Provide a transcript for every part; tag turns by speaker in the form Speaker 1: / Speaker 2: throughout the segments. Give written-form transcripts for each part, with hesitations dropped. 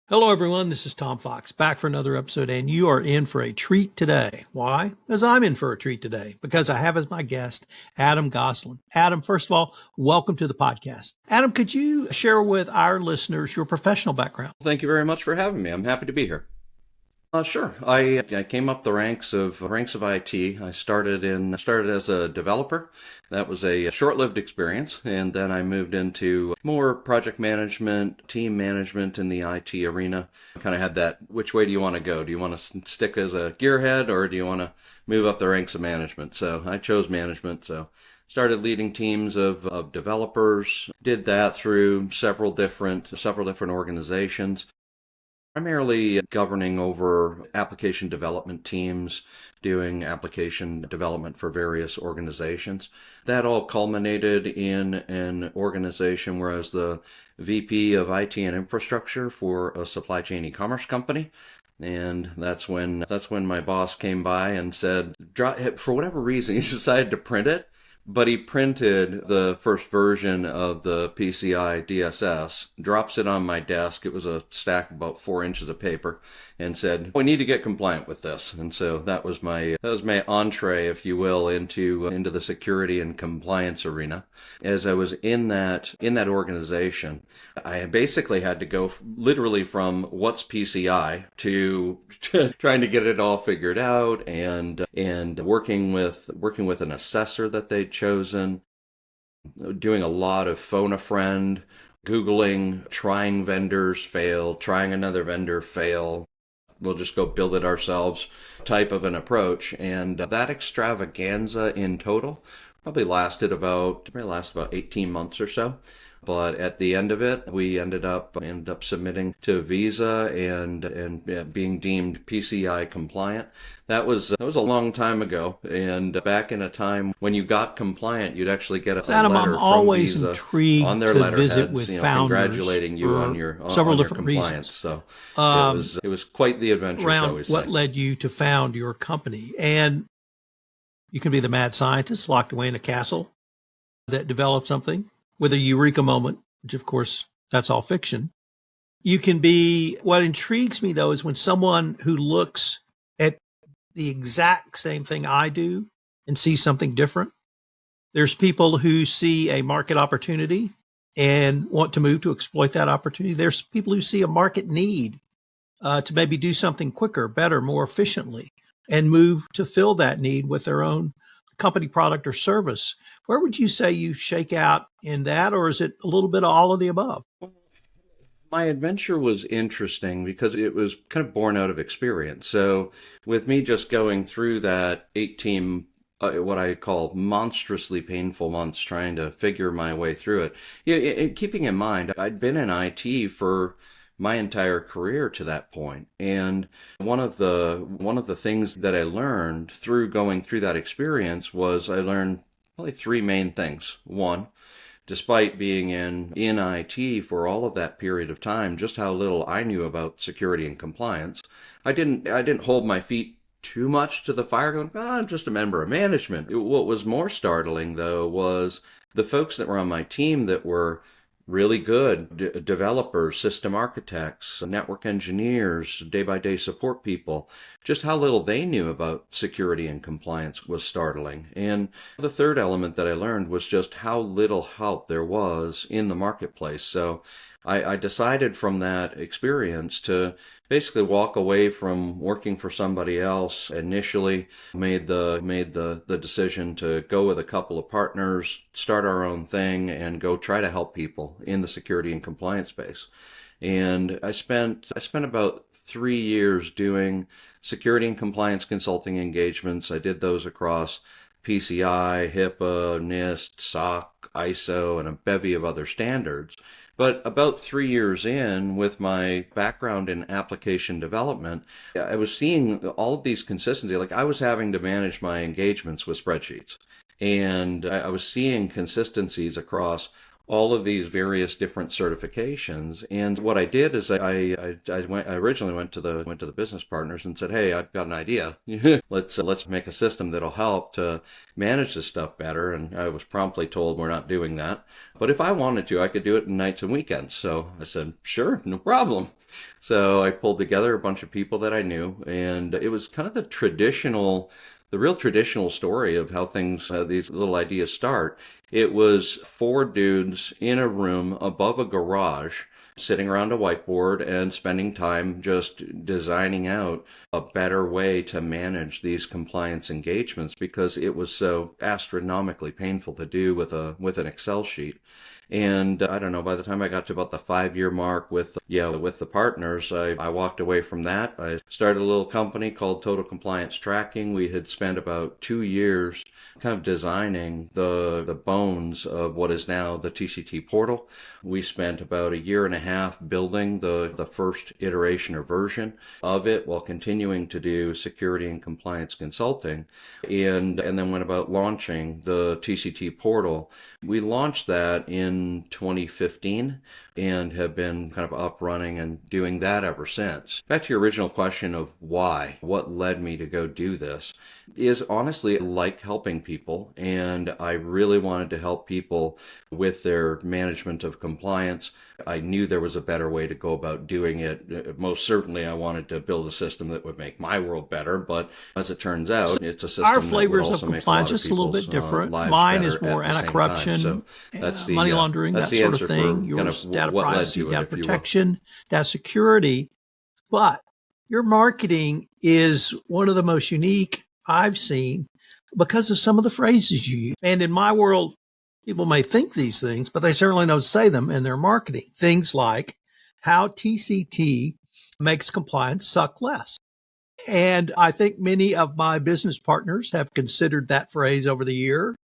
Speaker 1: Hello, everyone. This is Tom Fox back for another episode, and you are in for a treat today. Why? Because I'm in for a treat today because I have as my guest Adam Goslin. Adam, first of all, welcome to the podcast. Adam, could you share with our listeners your professional background?
Speaker 2: Thank you very much for having me. I'm happy to be here. Sure. I came up the ranks of IT. I started as a developer. That was a short-lived experience, and then I moved into more project management, team management in the IT arena. I kind of had that, which way do you want to go? Do you want to stick as a gearhead, or do you want to move up the ranks of management? So I chose management. So started leading teams of developers. Did that through several different organizations. Primarily governing over application development teams, doing application development for various organizations. That all culminated in an organization where I was the VP of IT and infrastructure for a supply chain e-commerce company. And that's when my boss came by and said, for whatever reason, he decided to print it. But he printed the first version of the PCI DSS, drops it on my desk. It was a stack of about 4 inches of paper, and said, "We need to get compliant with this." And so that was my entree, if you will, into the security and compliance arena. As I was in that organization, I basically had to go literally from what's PCI to trying to get it all figured out, and working with an assessor that they'd chosen, doing a lot of phone a friend, Googling, trying vendors, fail, trying another vendor, fail. We'll just go build it ourselves type of an approach. And that extravaganza in total probably lasted about 18 months or so. But at the end of it, we ended up submitting to Visa and being deemed PCI compliant. That was a long time ago, and back in a time when you got compliant, you'd actually get a
Speaker 1: Adam,
Speaker 2: letter
Speaker 1: I'm always
Speaker 2: from Visa
Speaker 1: intrigued
Speaker 2: on their
Speaker 1: to visit
Speaker 2: letterheads,
Speaker 1: with founders
Speaker 2: congratulating you on your
Speaker 1: several
Speaker 2: on your
Speaker 1: different
Speaker 2: compliance.
Speaker 1: reasons.
Speaker 2: So it was quite the adventure, shall we
Speaker 1: Around
Speaker 2: say.
Speaker 1: what led you to found your company. And you can be the mad scientist locked away in a castle that developed something with a eureka moment, which of course, that's all fiction. You can be, what intrigues me though, is when someone who looks at the exact same thing I do and sees something different. There's people who see a market opportunity and want to move to exploit that opportunity. There's people who see a market need to maybe do something quicker, better, more efficiently, and move to fill that need with their own company product or service. Where would you say you shake out in that, or is it a little bit of all of the above?
Speaker 2: My adventure was interesting because it was kind of born out of experience. So with me just going through that 18, what I call monstrously painful months trying to figure my way through it, keeping in mind, I'd been in IT for my entire career to that point. And one of the things that I learned through going through that experience was I learned probably three main things. One, despite being in IT for all of that period of time, just how little I knew about security and compliance, I didn't hold my feet too much to the fire going, I'm just a member of management. What was more startling, though, was the folks that were on my team that were really good developers, system architects, network engineers, day-by-day support people. Just how little they knew about security and compliance was startling. And the third element that I learned was just how little help there was in the marketplace. So I decided from that experience to basically walk away from working for somebody else. Initially made the decision to go with a couple of partners, start our own thing, and go try to help people in the security and compliance space. And I spent about 3 years doing security and compliance consulting engagements. I did those across PCI, HIPAA, NIST, SOC, ISO, and a bevy of other standards. But about 3 years in, with my background in application development, I was seeing all of these consistency. Like I was having to manage my engagements with spreadsheets. And I was seeing consistencies across all of these various different certifications. And what I did is I originally went to the business partners and said, "Hey, I've got an idea. Let's make a system that'll help to manage this stuff better." And I was promptly told, "We're not doing that. But if I wanted to, I could do it in nights and weekends." So I said, "Sure, no problem." So I pulled together a bunch of people that I knew, and it was kind of the real traditional story of how things, these little ideas start. It was four dudes in a room above a garage, sitting around a whiteboard and spending time just designing out a better way to manage these compliance engagements, because it was so astronomically painful to do with an Excel sheet. And I don't know, by the time I got to about the 5-year mark with the partners, I walked away from that. I started a little company called Total Compliance Tracking. We had spent about 2 years kind of designing the bones of what is now the TCT portal. We spent about 1.5 years building the first iteration or version of it, while continuing to do security and compliance consulting, and then went about launching the TCT portal. We launched that in 2015 and have been kind of up running and doing that ever since. Back to your original question of what led me to go do this, is honestly I like helping people, and I really wanted to help people with their management of compliance. I knew there was a better way to go about doing it. Most certainly I wanted to build a system that would make my world better, but as it turns out, it's a system
Speaker 1: our
Speaker 2: that
Speaker 1: flavors
Speaker 2: would
Speaker 1: of
Speaker 2: also make
Speaker 1: compliance
Speaker 2: a lot
Speaker 1: just a little bit different.
Speaker 2: lives
Speaker 1: Mine
Speaker 2: better
Speaker 1: is more
Speaker 2: at the same
Speaker 1: anti-corruption,
Speaker 2: time. So that's the
Speaker 1: money laundering,
Speaker 2: that's
Speaker 1: that
Speaker 2: the
Speaker 1: sort
Speaker 2: answer
Speaker 1: of thing.
Speaker 2: for kind
Speaker 1: Yours,
Speaker 2: of
Speaker 1: data
Speaker 2: what led
Speaker 1: privacy,
Speaker 2: to it,
Speaker 1: data
Speaker 2: if you will.
Speaker 1: protection, data security. But your marketing is one of the most unique I've seen because of some of the phrases you use. And in my world, people may think these things, but they certainly don't say them in their marketing. Things like how TCT makes compliance suck less. And I think many of my business partners have considered that phrase over the year.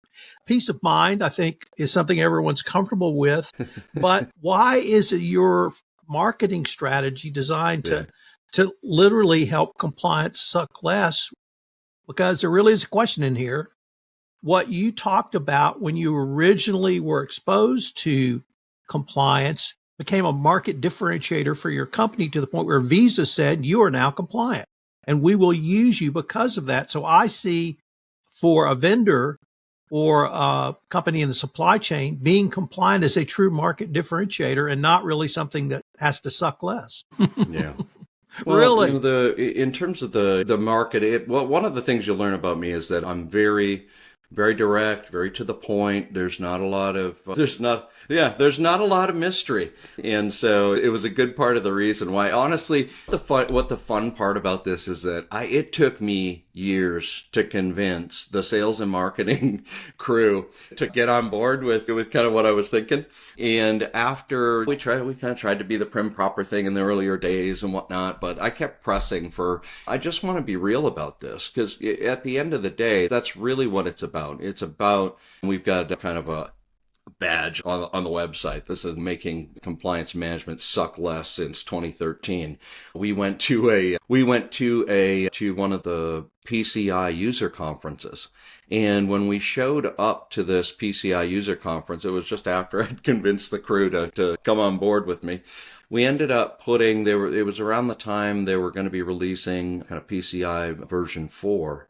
Speaker 1: Peace of mind, I think, is something everyone's comfortable with. But why is your marketing strategy designed to literally help compliance suck less? Because there really is a question in here. What you talked about when you originally were exposed to compliance became a market differentiator for your company, to the point where Visa said you are now compliant and we will use you because of that. So I see, for a vendor or a company in the supply chain, being compliant is a true market differentiator and not really something that has to suck less.
Speaker 2: Yeah. Well,
Speaker 1: Really?
Speaker 2: in terms of the market, one of the things you'll learn about me is that I'm very, very direct, very to the point. There's not a lot of mystery. And so it was a good part of the reason why, honestly, what the fun part about this is that it took me years to convince the sales and marketing crew to get on board with kind of what I was thinking. And after we kind of tried to be the prim proper thing in the earlier days and whatnot, but I kept pressing I just want to be real about this, because at the end of the day, that's really what it's about. It's about, we've got a kind of a badge on the website. This is making compliance management suck less since 2013. We went to one of the PCI user conferences. And when we showed up to this PCI user conference, it was just after I'd convinced the crew to come on board with me. We ended up it was around the time they were going to be releasing kind of PCI version 4.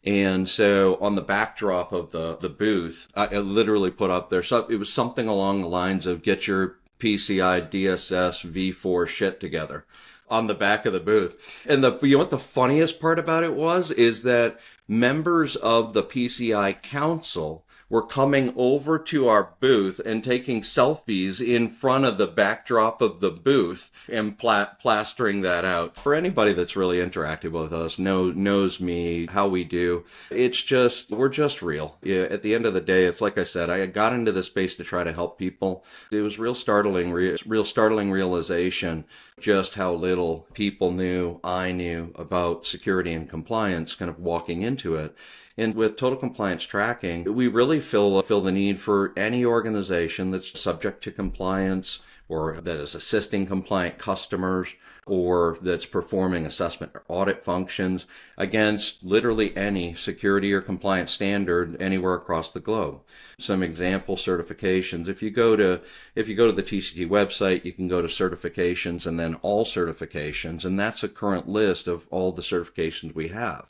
Speaker 2: And so on the backdrop of the booth, I literally put up there, it was something along the lines of "Get your PCI DSS V4 shit together," on the back of the booth. And you know what the funniest part about it is that members of the PCI Council were coming over to our booth and taking selfies in front of the backdrop of the booth and plastering that out. For anybody that's really interactive with us, knows me, how we do, we're just real. Yeah, at the end of the day, it's like I said, I got into this space to try to help people. It was real startling realization just how little people I knew about security and compliance kind of walking into it. And with total compliance tracking, we really fill the need for any organization that's subject to compliance or that is assisting compliant customers or that's performing assessment or audit functions against literally any security or compliance standard anywhere across the globe. Some example certifications. If you go to the TCT website, you can go to certifications and then all certifications, and that's a current list of all the certifications we have.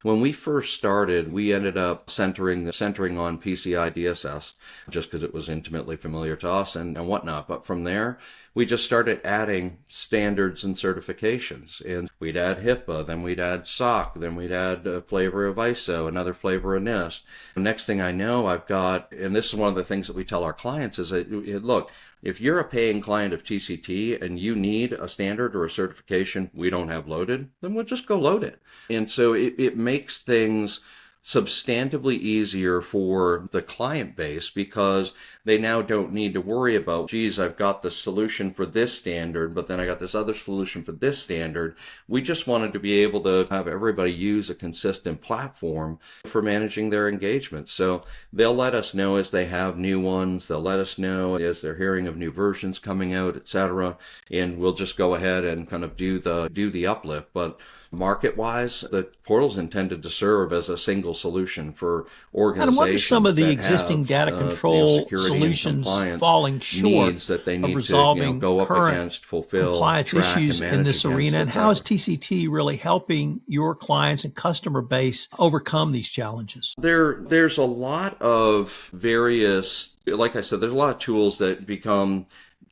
Speaker 2: When we first started, we ended up centering on PCI DSS just because it was intimately familiar to us and whatnot. But from there, we just started adding standards and certifications. And we'd add HIPAA, then we'd add SOC, then we'd add a flavor of ISO, another flavor of NIST. The next thing I know, I've got, and this is one of the things that we tell our clients is that, look, if you're a paying client of TCT and you need a standard or a certification we don't have loaded, then we'll just go load it. And so it makes things substantively easier for the client base because they now don't need to worry about, geez, I've got the solution for this standard, but then I got this other solution for this standard. We just wanted to be able to have everybody use a consistent platform for managing their engagement. So they'll let us know as they have new ones. They'll let us know as they're hearing of new versions coming out, etc. And we'll just go ahead and kind of do the uplift. But market-wise, the portal's intended to serve as a single solution for organizations.
Speaker 1: And what are some of the
Speaker 2: that
Speaker 1: existing
Speaker 2: have,
Speaker 1: data control solutions falling short
Speaker 2: that they need
Speaker 1: of resolving
Speaker 2: to, go up
Speaker 1: current
Speaker 2: against, fulfill,
Speaker 1: compliance
Speaker 2: track,
Speaker 1: issues
Speaker 2: and
Speaker 1: in
Speaker 2: manage
Speaker 1: this
Speaker 2: against,
Speaker 1: arena? And
Speaker 2: etc.
Speaker 1: how is TCT really helping your clients and customer base overcome these challenges?
Speaker 2: There's a lot of various, like I said, there's a lot of tools that become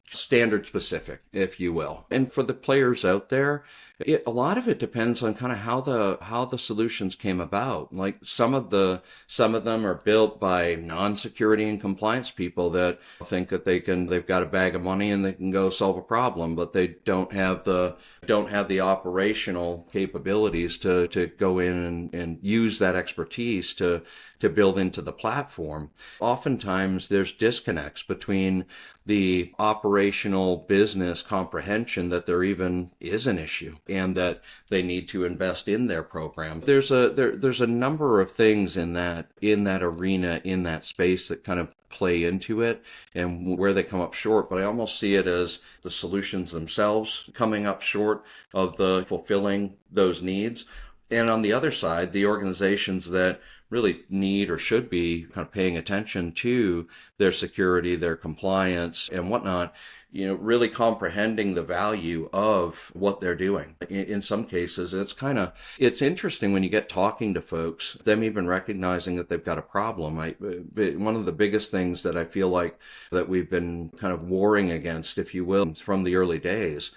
Speaker 2: standard specific, if you will. And for the players out there, a lot of it depends on kind of how the solutions came about. Like some of them are built by non-security and compliance people that think that they've got a bag of money and they can go solve a problem, but they don't have the operational capabilities to go in and use that expertise to build into the platform. Oftentimes there's disconnects between the operational business comprehension that there even is an issue and that they need to invest in their program. There's a number of things in that arena, in that space that kind of play into it and where they come up short, but I almost see it as the solutions themselves coming up short of the fulfilling those needs. And on the other side, the organizations that really need or should be kind of paying attention to their security, their compliance and whatnot, really comprehending the value of what they're doing. In some cases, it's interesting when you get talking to folks, them even recognizing that they've got a problem. One of the biggest things that I feel like that we've been kind of warring against, if you will, from the early days,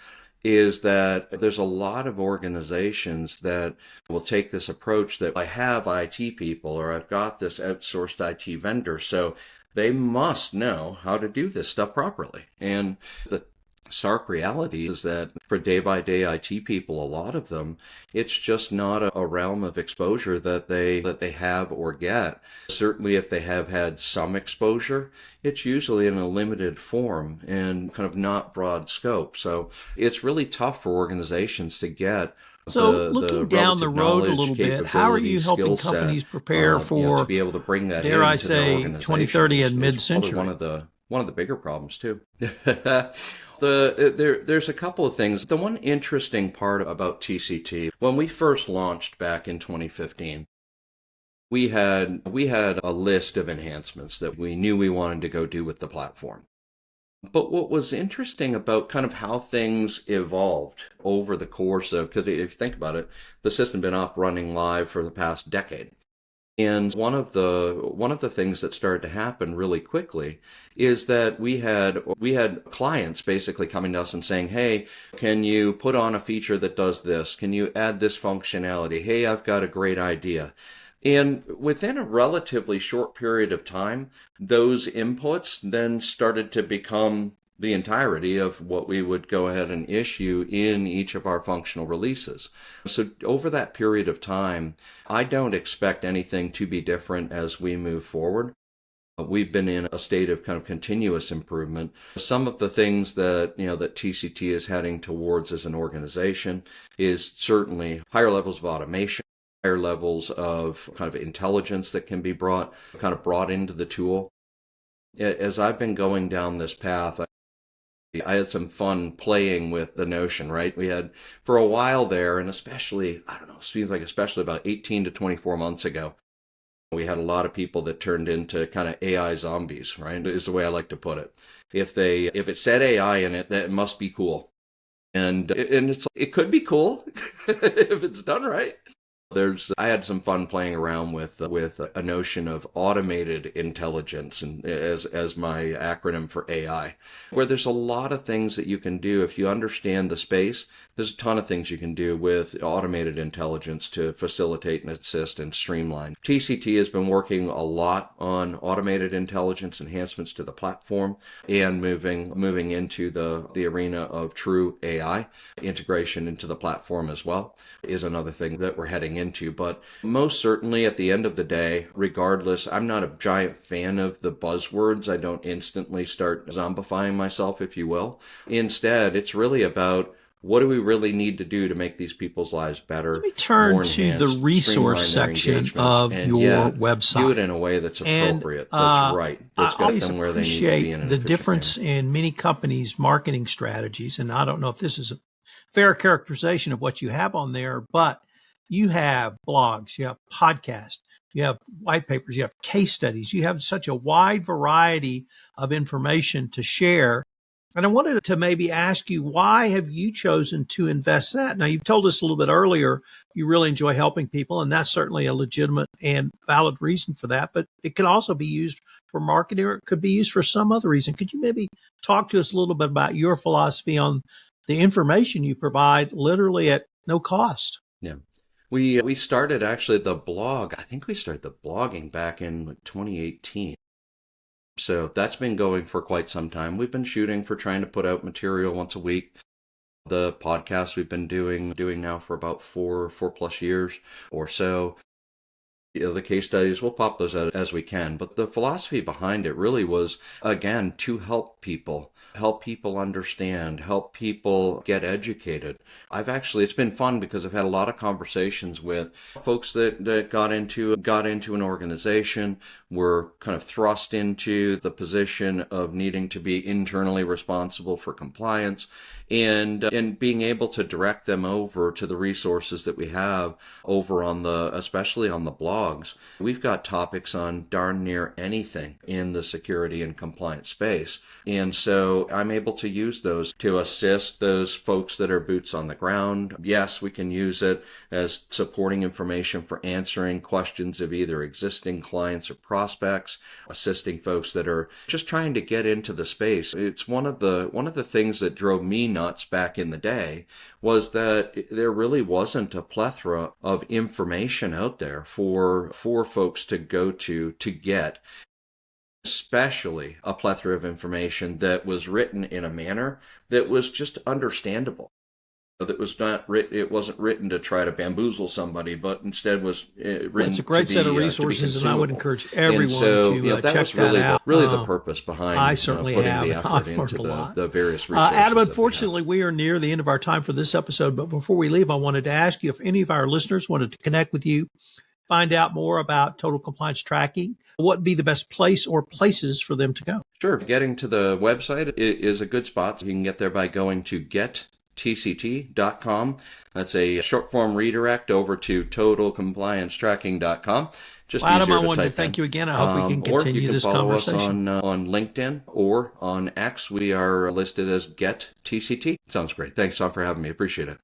Speaker 2: is that there's a lot of organizations that will take this approach that I have IT people or I've got this outsourced IT vendor, so they must know how to do this stuff properly. And the stark reality is that for day-by-day IT people, a lot of them, it's just not a realm of exposure that they have or get. Certainly if they have had some exposure, it's usually in a limited form and kind of not broad scope. So it's really tough for organizations to get
Speaker 1: looking down the road a little bit, how are you helping companies prepare for,
Speaker 2: to be able to bring that
Speaker 1: dare I
Speaker 2: into
Speaker 1: say,
Speaker 2: their
Speaker 1: 2030 and mid-century?
Speaker 2: One of the bigger problems too. There's a couple of things. The one interesting part about TCT, when we first launched back in 2015, we had a list of enhancements that we knew we wanted to go do with the platform. But what was interesting about kind of how things evolved over the course of, because if you think about it, the system's been up running live for the past decade. And one of the things that started to happen really quickly is that we had clients basically coming to us and saying, hey, can you put on a feature that does this? Can you add this functionality? Hey, I've got a great idea. And within a relatively short period of time, those inputs then started to become the entirety of what we would go ahead and issue in each of our functional releases. So over that period of time, I don't expect anything to be different as we move forward. We've been in a state of kind of continuous improvement. Some of the things that that TCT is heading towards as an organization is certainly higher levels of automation. higher levels of kind of intelligence that can be brought into the tool. As I've been going down this path, I had some fun playing with the notion, right? We had for a while there, and especially, I don't know, it seems like especially about 18 to 24 months ago, we had a lot of people that turned into kind of AI zombies, right? Is the way I like to put it. If it said AI in it, that it must be cool. And it could be cool if it's done right. I had some fun playing around with a notion of automated intelligence, and as my acronym for AI, where there's a lot of things that you can do if you understand the space. There's a ton of things you can do with automated intelligence to facilitate and assist and streamline. TCT has been working a lot on automated intelligence enhancements to the platform and moving into the arena of true AI integration into the platform as well is another thing that we're heading into. But most certainly at the end of the day, regardless, I'm not a giant fan of the buzzwords. I don't instantly start zombifying myself, if you will. Instead, it's really about what do we really need to do to make these people's lives better?
Speaker 1: Let me turn to the resource section of your website.
Speaker 2: Do it in a way that's appropriate, that's right, that's got them where they need to be in an
Speaker 1: the difference
Speaker 2: manner.
Speaker 1: in many companies' marketing strategies, and I don't know if this is a fair characterization of what you have on there, but you have blogs, you have podcasts, you have white papers, you have case studies, you have such a wide variety of information to share. And I wanted to maybe ask you, why have you chosen to invest that? Now, you've told us a little bit earlier, you really enjoy helping people, and that's certainly a legitimate and valid reason for that. But it can also be used for marketing, or it could be used for some other reason. Could you maybe talk to us a little bit about your philosophy on the information you provide literally at no cost?
Speaker 2: Yeah. We started actually the blog. I think we started the blogging back in 2018. So that's been going for quite some time. We've been shooting for trying to put out material once a week. The podcast we've been doing now for about four plus years or so. The case studies, we'll pop those out as we can. But the philosophy behind it really was, again, to help people understand, help people get educated. It's been fun because I've had a lot of conversations with folks that got into an organization, were kind of thrust into the position of needing to be internally responsible for compliance, and being able to direct them over to the resources that we have over especially on the blogs. We've got topics on darn near anything in the security and compliance space. And so I'm able to use those to assist those folks that are boots on the ground. Yes, we can use it as supporting information for answering questions of either existing clients or prospects, assisting folks that are just trying to get into the space. It's one of the things that drove me nuts back in the day was that there really wasn't a plethora of information out there for folks to go to get, especially a plethora of information that was written in a manner that was just understandable. That was not written. It wasn't written to try to bamboozle somebody, but instead was written.
Speaker 1: It's a great set of resources, and I would encourage everyone to check
Speaker 2: that
Speaker 1: out.
Speaker 2: Really, the purpose behind
Speaker 1: I certainly
Speaker 2: putting
Speaker 1: have.
Speaker 2: the effort
Speaker 1: I've
Speaker 2: into
Speaker 1: learned a lot.
Speaker 2: the various resources.
Speaker 1: Adam, unfortunately, we are near the end of our time for this episode. But before we leave, I wanted to ask you if any of our listeners wanted to connect with you, find out more about total compliance tracking, what would be the best place or places for them to go?
Speaker 2: Sure. Getting to the website is a good spot. You can get there by going to gettct.com. That's a short form redirect over to totalcompliancetracking.com. Just
Speaker 1: Adam, I wanted to thank you again. I hope we can continue this conversation.
Speaker 2: Or you can follow us on LinkedIn or on X. We are listed as GetTCT. Sounds great. Thanks, Tom, for having me. Appreciate it.